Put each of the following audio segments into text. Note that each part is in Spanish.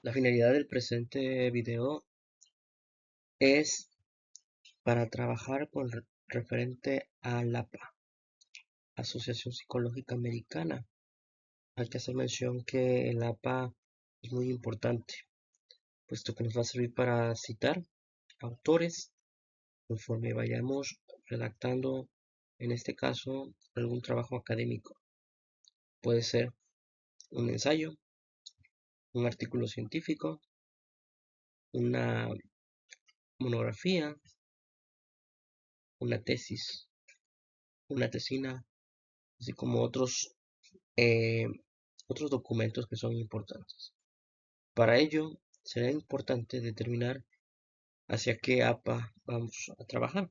La finalidad del presente video es para trabajar con referente a la APA, Asociación Psicológica Americana. Hay que hacer mención que el APA es muy importante, puesto que nos va a servir para citar autores conforme vayamos redactando, en este caso, algún trabajo académico. Puede ser un ensayo, un artículo científico, una monografía, una tesis, una tesina, así como eh, otros documentos que son importantes. Para ello, será importante determinar hacia qué APA vamos a trabajar.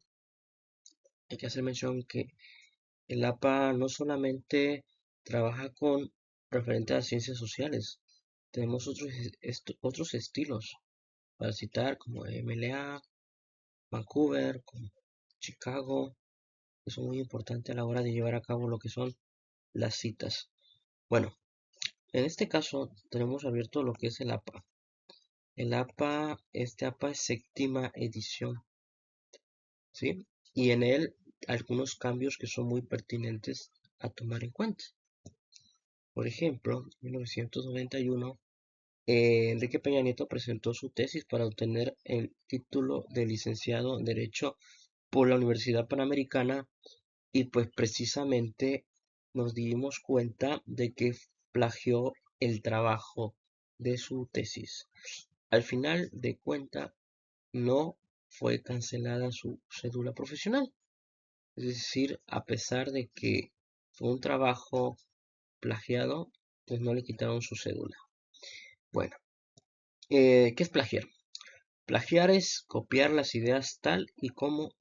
Hay que hacer mención que el APA no solamente trabaja con referente a ciencias sociales, tenemos otros estilos para citar como MLA, Vancouver, como Chicago, que son muy importantes a la hora de llevar a cabo lo que son las citas. Bueno, en este caso tenemos abierto lo que es el APA. Este APA es séptima edición, ¿sí? Y en él algunos cambios que son muy pertinentes a tomar en cuenta. Por ejemplo, en 1991, Enrique Peña Nieto presentó su tesis para obtener el título de licenciado en Derecho por la Universidad Panamericana y pues precisamente nos dimos cuenta de que plagió el trabajo de su tesis. Al final de cuenta, no fue cancelada su cédula profesional. Es decir, a pesar de que fue un trabajo plagiado, pues no le quitaron su cédula. Bueno, ¿qué es plagiar? Plagiar es copiar las ideas tal y como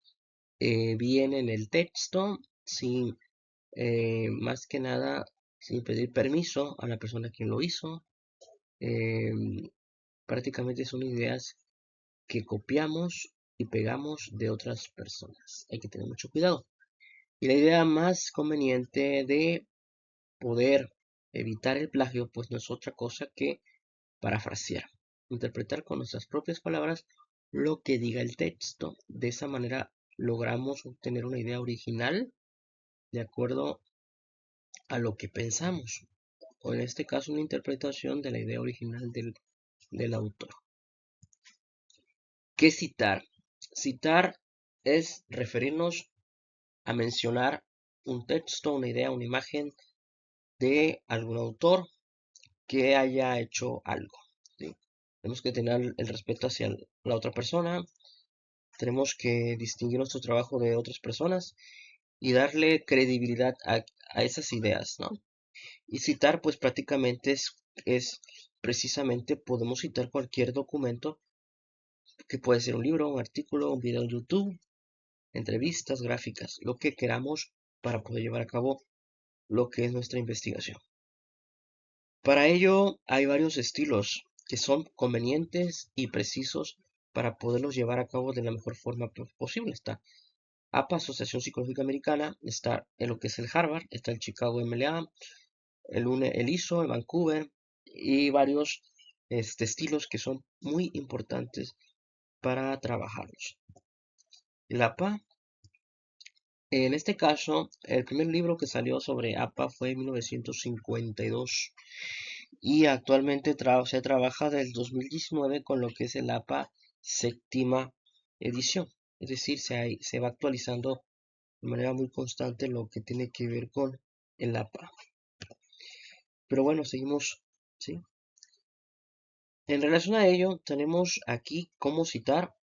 viene en el texto, sin más que nada, sin pedir permiso a la persona que lo hizo. Eh, Prácticamente son ideas que copiamos y pegamos de otras personas. Hay que tener mucho cuidado. Y la idea más conveniente de poder evitar el plagio, pues no es otra cosa que parafrasear, interpretar con nuestras propias palabras lo que diga el texto. De esa manera logramos obtener una idea original de acuerdo a lo que pensamos, o en este caso una interpretación de la idea original del autor. ¿Qué citar? Citar es referirnos a mencionar un texto, una idea, una imagen de algún autor que haya hecho algo, ¿sí? Tenemos que tener el respeto hacia la otra persona, tenemos que distinguir nuestro trabajo de otras personas y darle credibilidad a esas ideas, ¿no? Y citar, pues prácticamente es precisamente, podemos citar cualquier documento que puede ser un libro, un artículo, un video en YouTube, entrevistas, gráficas, lo que queramos para poder llevar a cabo lo que es nuestra investigación. Para ello hay varios estilos que son convenientes y precisos para poderlos llevar a cabo de la mejor forma posible. Está APA, Asociación Psicológica Americana, está en lo que es el Harvard, está el Chicago MLA, el ISO, el Vancouver y varios estilos que son muy importantes para trabajarlos. El APA, en este caso, el primer libro que salió sobre APA fue en 1952 y actualmente se trabaja del 2019 con lo que es el APA séptima edición. Es decir, se va actualizando de manera muy constante lo que tiene que ver con el APA. Pero bueno, seguimos, ¿sí? En relación a ello, tenemos aquí cómo citar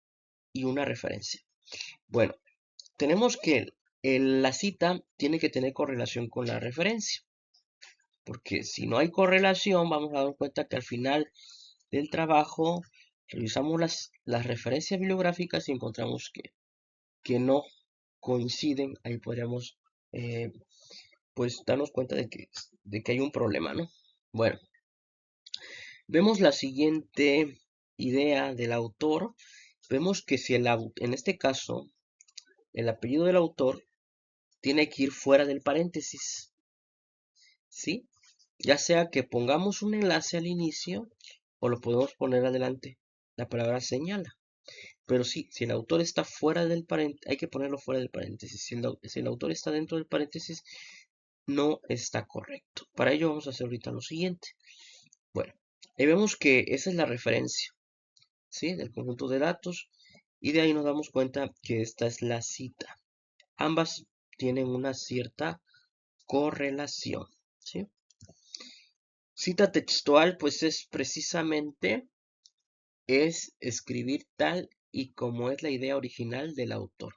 y una referencia. Bueno, tenemos que la cita tiene que tener correlación con la referencia, porque si no hay correlación, vamos a dar cuenta que al final del trabajo revisamos las referencias bibliográficas y encontramos que no coinciden. Ahí podríamos pues darnos cuenta de que hay un problema, ¿no? Bueno, vemos la siguiente idea del autor. Vemos que si en este caso el apellido del autor tiene que ir fuera del paréntesis, ¿sí? Ya sea que pongamos un enlace al inicio o lo podemos poner adelante la palabra señala. Pero sí, si el autor está fuera del paréntesis, hay que ponerlo fuera del paréntesis. Si el autor está dentro del paréntesis, no está correcto. Para ello vamos a hacer ahorita lo siguiente. Bueno, ahí vemos que esa es la referencia, ¿sí? Del conjunto de datos. Y de ahí nos damos cuenta que esta es la cita. Ambas tienen una cierta correlación, ¿sí? Cita textual, pues es precisamente escribir tal y como es la idea original del autor.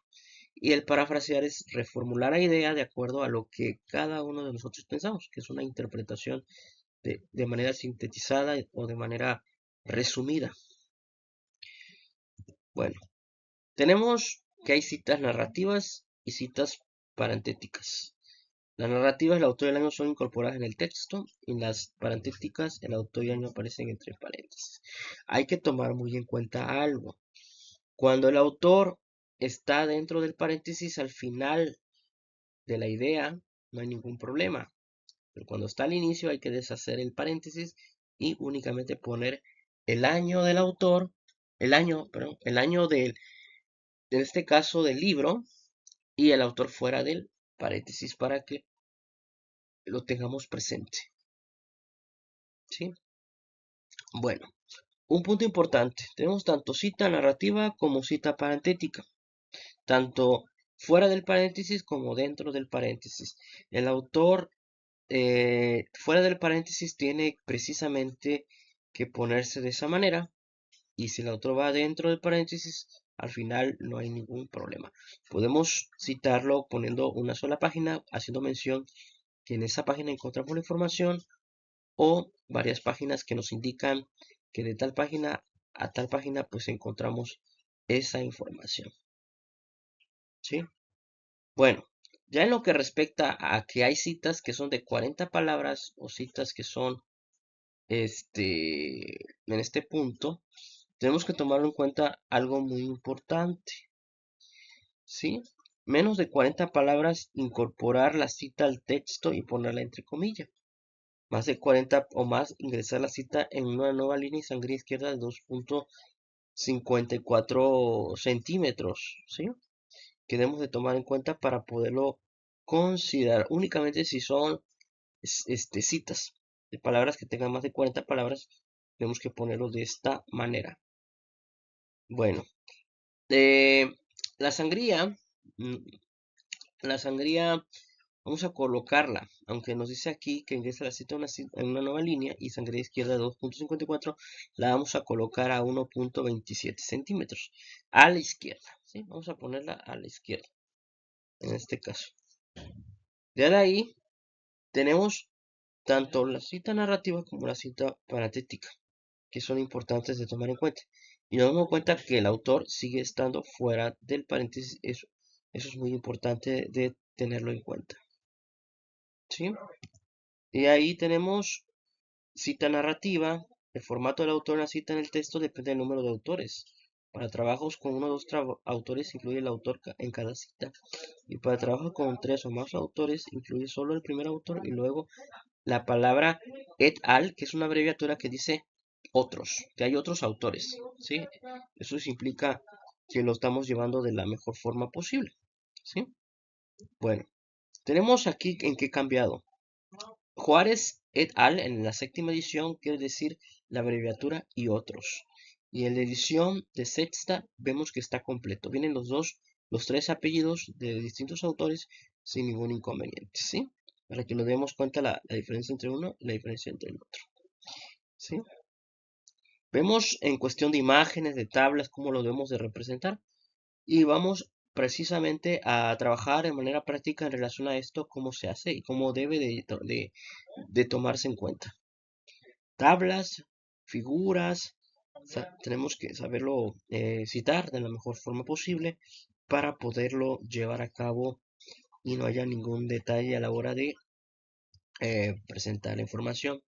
Y el parafrasear es reformular la idea de acuerdo a lo que cada uno de nosotros pensamos, que es una interpretación de manera sintetizada o de manera resumida. Bueno, tenemos que hay citas narrativas y citas parentéticas. Las narrativas, el autor y el año son incorporadas en el texto y las parentéticas, el autor y el año aparecen entre paréntesis. Hay que tomar muy en cuenta algo. Cuando el autor está dentro del paréntesis al final de la idea, no hay ningún problema. Pero cuando está al inicio hay que deshacer el paréntesis y únicamente poner el año del autor, el año del, en este caso del libro, y el autor fuera del paréntesis para que lo tengamos presente. ¿Sí? Bueno, un punto importante. Tenemos tanto cita narrativa como cita parentética. Tanto fuera del paréntesis como dentro del paréntesis. El autor fuera del paréntesis tiene precisamente que ponerse de esa manera. Y si el autor va dentro del paréntesis, al final no hay ningún problema. Podemos citarlo poniendo una sola página, haciendo mención que en esa página encontramos la información, o varias páginas que nos indican que de tal página a tal página pues encontramos esa información. ¿Sí? Bueno, ya en lo que respecta a que hay citas que son de 40 palabras o citas que son en este punto, tenemos que tomar en cuenta algo muy importante. ¿Sí? Menos de 40 palabras, incorporar la cita al texto y ponerla entre comillas. Más de 40 o más, ingresar la cita en una nueva línea y sangría izquierda de 2.54 centímetros, ¿sí? Que debemos de tomar en cuenta para poderlo considerar. Únicamente si son citas de palabras que tengan más de 40 palabras, tenemos que ponerlo de esta manera. Bueno, la sangría, la sangría vamos a colocarla, aunque nos dice aquí que ingresa la cita en una nueva línea y sangría izquierda de 2.54, la vamos a colocar a 1.27 centímetros a la izquierda, ¿sí? Vamos a ponerla a la izquierda, en este caso. De ahí tenemos tanto la cita narrativa como la cita parentética, que son importantes de tomar en cuenta. Y nos damos cuenta que el autor sigue estando fuera del paréntesis, eso es muy importante de tenerlo en cuenta. ¿Sí? Y ahí tenemos cita narrativa. El formato del autor en la cita en el texto depende del número de autores. Para trabajos con uno o dos autores incluye el autor en cada cita. Y para trabajos con 3 o más autores incluye solo el primer autor y luego la palabra et al, que es una abreviatura que dice otros, que hay otros autores. ¿Sí? Eso implica que lo estamos llevando de la mejor forma posible. ¿Sí? Bueno, tenemos aquí en qué cambiado. Juárez et al. En la séptima edición quiere decir la abreviatura y otros. Y en la edición de sexta vemos que está completo. Vienen los tres apellidos de distintos autores sin ningún inconveniente, ¿sí? Para que nos demos cuenta la diferencia entre uno y la diferencia entre el otro, ¿sí? Vemos en cuestión de imágenes, de tablas, cómo lo debemos de representar. Y vamos precisamente a trabajar de manera práctica en relación a esto, cómo se hace y cómo debe de tomarse en cuenta. Tablas, figuras, tenemos que saberlo citar de la mejor forma posible para poderlo llevar a cabo y no haya ningún detalle a la hora de presentar la información.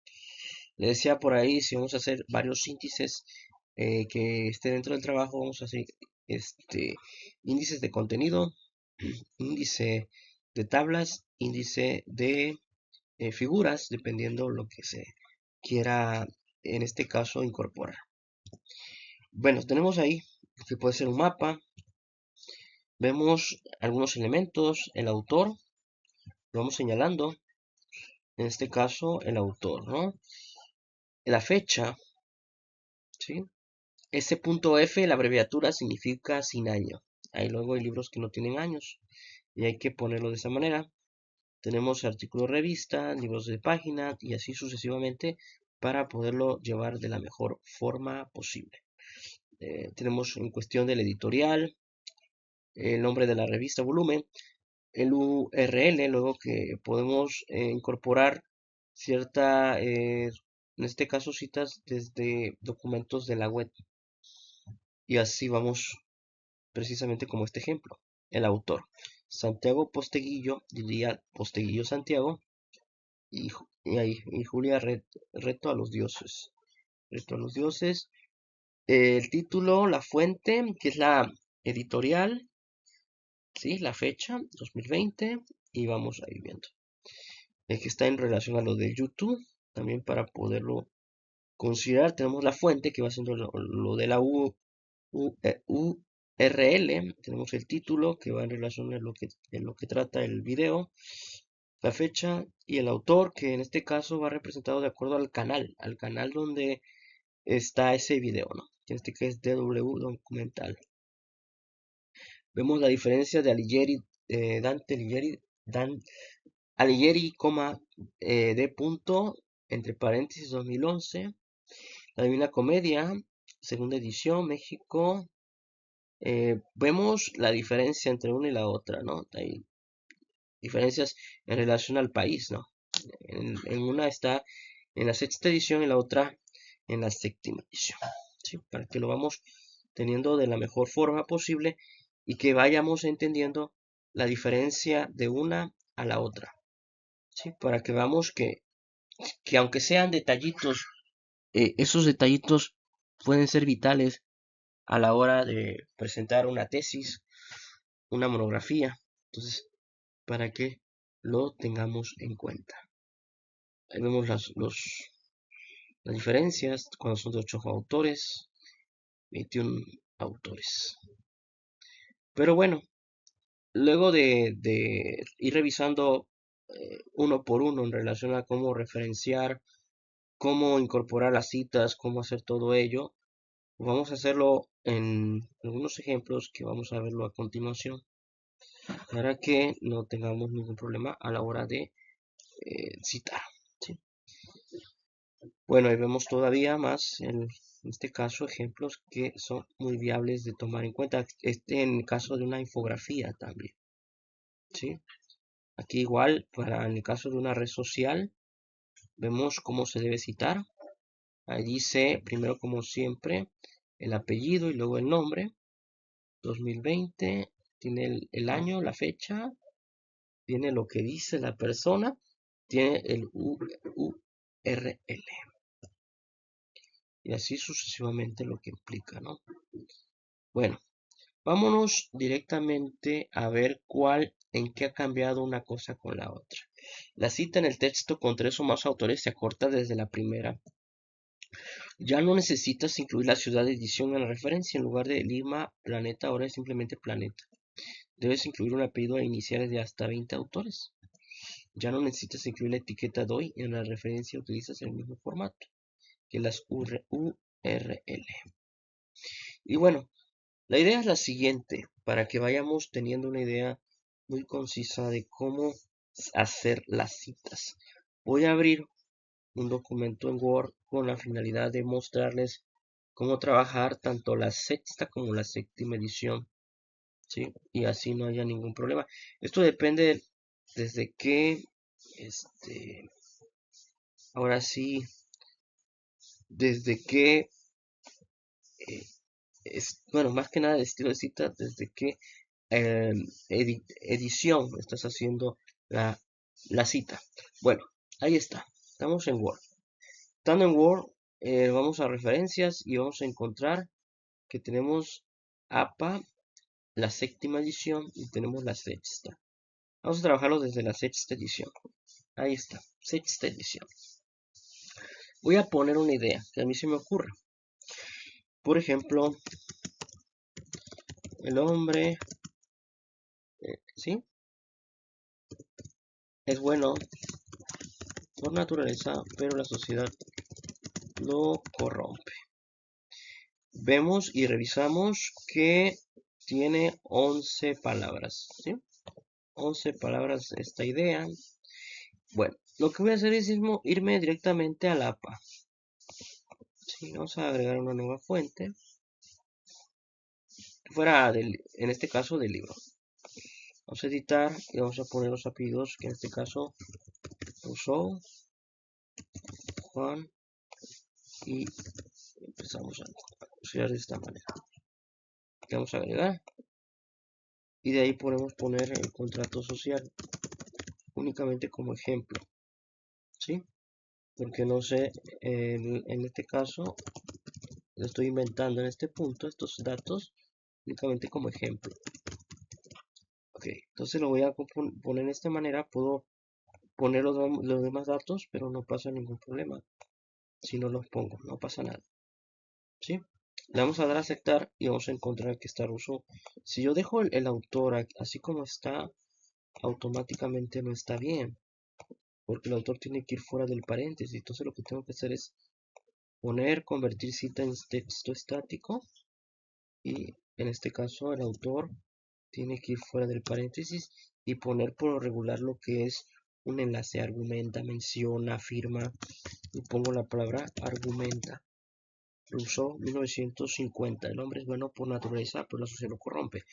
Le decía por ahí, si vamos a hacer varios índices que esté dentro del trabajo, vamos a hacer índices de contenido, índice de tablas, índice de figuras, dependiendo lo que se quiera en este caso incorporar. Bueno, tenemos ahí que puede ser un mapa. Vemos algunos elementos, el autor, lo vamos señalando. En este caso, el autor, ¿no? La fecha, ¿sí? Ese punto F, la abreviatura significa sin año. Ahí luego hay libros que no tienen años y hay que ponerlo de esa manera. Tenemos artículos de revista, libros de página y así sucesivamente para poderlo llevar de la mejor forma posible. Tenemos en cuestión del editorial, el nombre de la revista, volumen, el URL, luego que podemos incorporar cierta, en este caso citas desde documentos de la web. Y así vamos precisamente como este ejemplo. El autor, Santiago Posteguillo, diría Posteguillo Santiago, y Julia Reto a los dioses. Reto a los dioses. El título, la fuente, que es la editorial, ¿sí? La fecha, 2020, y vamos ahí viendo. El que está en relación a lo de YouTube, también para poderlo considerar, tenemos la fuente, que va siendo lo de la URL, tenemos el título, que va en relación a lo que trata el video, la fecha y el autor, que en este caso va representado de acuerdo al canal donde está ese video, ¿no? Que en este caso es DW Documental. Vemos la diferencia de Alighieri, Dante Alighieri, D. Entre paréntesis 2011. La Divina Comedia, segunda edición, México. Vemos la diferencia entre una y la otra, ¿no? Hay diferencias en relación al país, ¿no? En una está en la sexta edición y la otra en la séptima edición, ¿sí? Para que lo vamos teniendo de la mejor forma posible y que vayamos entendiendo la diferencia de una a la otra, ¿sí? Para que veamos que aunque sean detallitos, esos detallitos pueden ser vitales a la hora de presentar una tesis, una monografía. Entonces, para que lo tengamos en cuenta. Ahí vemos las diferencias cuando son de 8 autores, 21 autores. Pero bueno, luego de ir revisando uno por uno en relación a cómo referenciar, cómo incorporar las citas, cómo hacer todo ello, vamos a hacerlo en algunos ejemplos que vamos a verlo a continuación para que no tengamos ningún problema a la hora de citar, ¿sí? Bueno, ahí vemos todavía más, en este caso, ejemplos que son muy viables de tomar en cuenta. En el caso de una infografía también, ¿sí? Aquí igual, en el caso de una red social, vemos cómo se debe citar. Ahí dice, primero como siempre, el apellido y luego el nombre. 2020, tiene el año, la fecha, tiene lo que dice la persona, tiene el URL. Y así sucesivamente lo que implica, ¿no? Bueno, vámonos directamente a ver en qué ha cambiado una cosa con la otra. La cita en el texto con 3 o más autores se acorta desde la primera. Ya no necesitas incluir la ciudad de edición en la referencia. En lugar de Lima, Planeta, ahora es simplemente Planeta. Debes incluir un apellido e iniciales de hasta 20 autores. Ya no necesitas incluir la etiqueta DOI en la referencia. Utilizas el mismo formato que las URL. Y bueno, la idea es la siguiente, para que vayamos teniendo una idea muy concisa de cómo hacer las citas. Voy a abrir un documento en Word con la finalidad de mostrarles cómo trabajar tanto la sexta como la séptima edición, ¿sí? Y así no haya ningún problema. Esto depende desde qué, ahora sí, desde qué, bueno, más que nada el estilo de cita, desde qué edición estás haciendo la cita. Bueno, ahí está, estamos en Word. Estando en Word, vamos a referencias y vamos a encontrar que tenemos APA, la séptima edición, y tenemos la sexta. Vamos a trabajarlo desde la sexta edición. Ahí está, sexta edición. Voy a poner una idea que a mí se me ocurre. Por ejemplo, el hombre, ¿sí? Es bueno por naturaleza, pero la sociedad lo corrompe. Vemos y revisamos que tiene 11 palabras, ¿sí? 11 palabras esta idea. Bueno, lo que voy a hacer es irme directamente al APA. Sí, vamos a agregar una nueva fuente. Fuera en este caso del libro. Vamos a editar y vamos a poner los apellidos, que en este caso Rousseau, Juan, y empezamos a usar de esta manera. Le vamos a agregar y de ahí podemos poner el contrato social únicamente como ejemplo, ¿sí? Porque no sé, en este caso lo estoy inventando en este punto estos datos únicamente como ejemplo. Ok, entonces lo voy a poner de esta manera. Puedo poner los demás datos, pero no pasa ningún problema. Si no los pongo, no pasa nada. ¿Sí? Le vamos a dar a aceptar y vamos a encontrar que está Rousseau. Si yo dejo el autor así como está, automáticamente no está bien. Porque el autor tiene que ir fuera del paréntesis. Entonces lo que tengo que hacer es convertir cita en texto estático. Y en este caso el autor tiene que ir fuera del paréntesis y poner por lo regular lo que es un enlace: argumenta, menciona, afirma, y pongo la palabra argumenta. Rousseau, 1950. El hombre es bueno por naturaleza, pero la sociedad lo corrompe.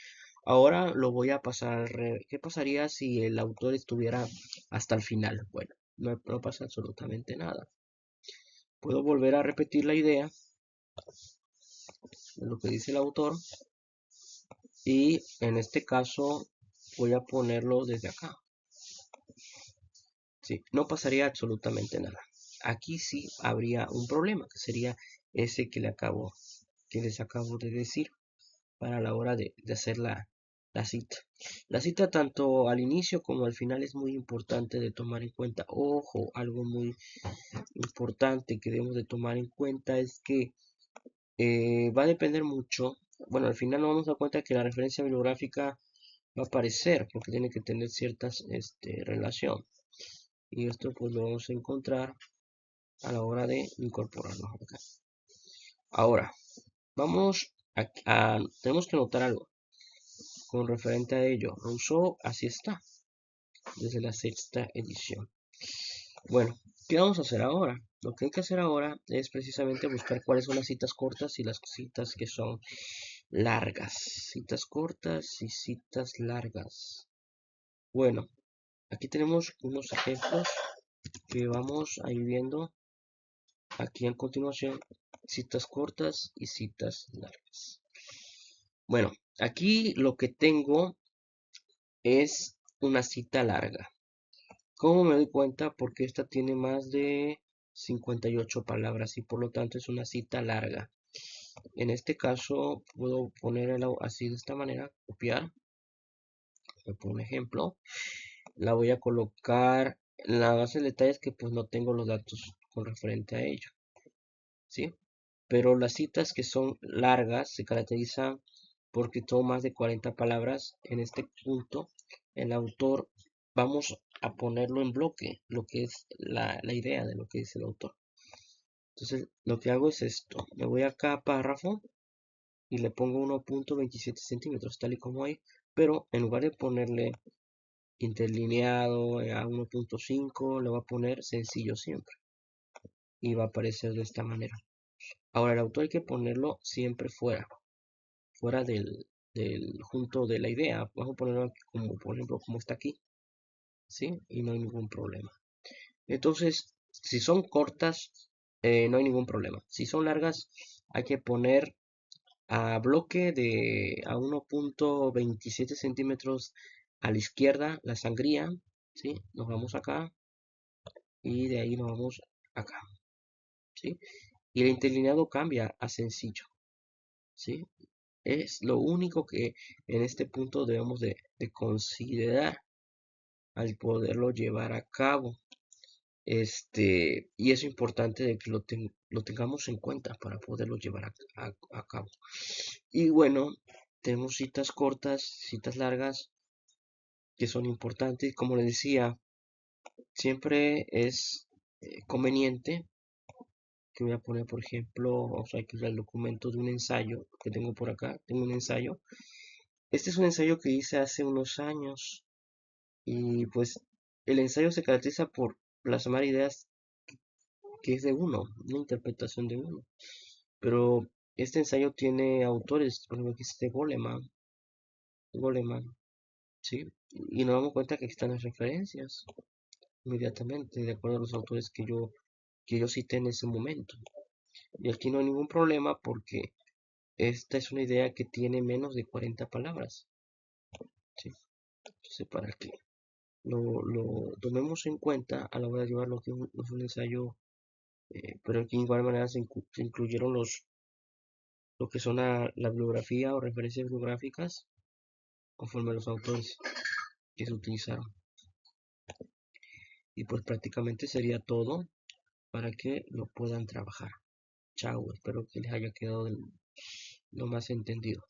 Ahora lo voy a pasar. ¿Qué pasaría si el autor estuviera hasta el final? Bueno, no pasa absolutamente nada. Puedo volver a repetir la idea de lo que dice el autor, y en este caso voy a ponerlo desde acá. Sí, no pasaría absolutamente nada. Aquí sí habría un problema, que sería ese que les acabo de decir, para la hora de hacer la cita. La cita tanto al inicio como al final es muy importante de tomar en cuenta. Ojo, algo muy importante que debemos de tomar en cuenta es que va a depender mucho. Bueno, al final nos vamos a dar cuenta que la referencia bibliográfica va a aparecer porque tiene que tener ciertas relación. Y esto pues lo vamos a encontrar a la hora de incorporarlo acá. Ahora, tenemos que notar algo con referente a ello. Rousseau así está, desde la sexta edición. Bueno, ¿qué vamos a hacer ahora? Lo que hay que hacer ahora es precisamente buscar cuáles son las citas cortas y las citas que son largas. Citas cortas y citas largas. Bueno, aquí tenemos unos ejemplos que vamos a ir viendo aquí a continuación. Citas cortas y citas largas. Bueno, aquí lo que tengo es una cita larga. ¿Cómo me doy cuenta? Porque esta tiene más de 58 palabras y por lo tanto es una cita larga. En este caso puedo ponerla así de esta manera, copiar. Por un ejemplo, la voy a colocar en la base de detalles, que pues no tengo los datos con referente a ello, ¿sí? Pero las citas que son largas se caracterizan porque son más de 40 palabras. En este punto, el autor, vamos a ponerlo en bloque, lo que es la idea de lo que dice el autor. Entonces, lo que hago es esto. Me voy acá a párrafo y le pongo 1.27 centímetros, tal y como hay. Pero en lugar de ponerle interlineado a 1.5, le voy a poner sencillo siempre. Y va a aparecer de esta manera. Ahora, el autor hay que ponerlo siempre fuera del junto de la idea. Vamos a ponerlo como, por ejemplo, como está aquí, ¿sí? Y no hay ningún problema. Entonces, si son cortas, no hay ningún problema. Si son largas, hay que poner a bloque a 1.27 centímetros a la izquierda la sangría, ¿sí? Nos vamos acá y de ahí nos vamos acá, ¿sí? Y el interlineado cambia a sencillo, ¿sí? Es lo único que en este punto debemos de considerar al poderlo llevar a cabo. Y es importante de que lo tengamos en cuenta para poderlo llevar a cabo. Y bueno, tenemos citas cortas, citas largas, que son importantes. Como les decía, siempre es conveniente que voy a poner, por ejemplo, vamos a ver el documento de un ensayo que tengo por acá. Tengo un ensayo. Este es un ensayo que hice hace unos años y pues el ensayo se caracteriza por plasmar ideas que es de uno, una interpretación de uno. Pero este ensayo tiene autores, por ejemplo, aquí está Goleman, ¿sí? Y nos damos cuenta que aquí están las referencias inmediatamente, de acuerdo a los autores que yo cité en ese momento. Y aquí no hay ningún problema porque esta es una idea que tiene menos de 40 palabras, ¿sí? Entonces, para que lo tomemos en cuenta a la hora de llevarlo, que es un ensayo, pero aquí de igual manera se incluyeron lo que son la bibliografía o referencias bibliográficas conforme a los autores que se utilizaron. Y pues prácticamente sería todo para que lo puedan trabajar. Chao, espero que les haya quedado lo más entendido.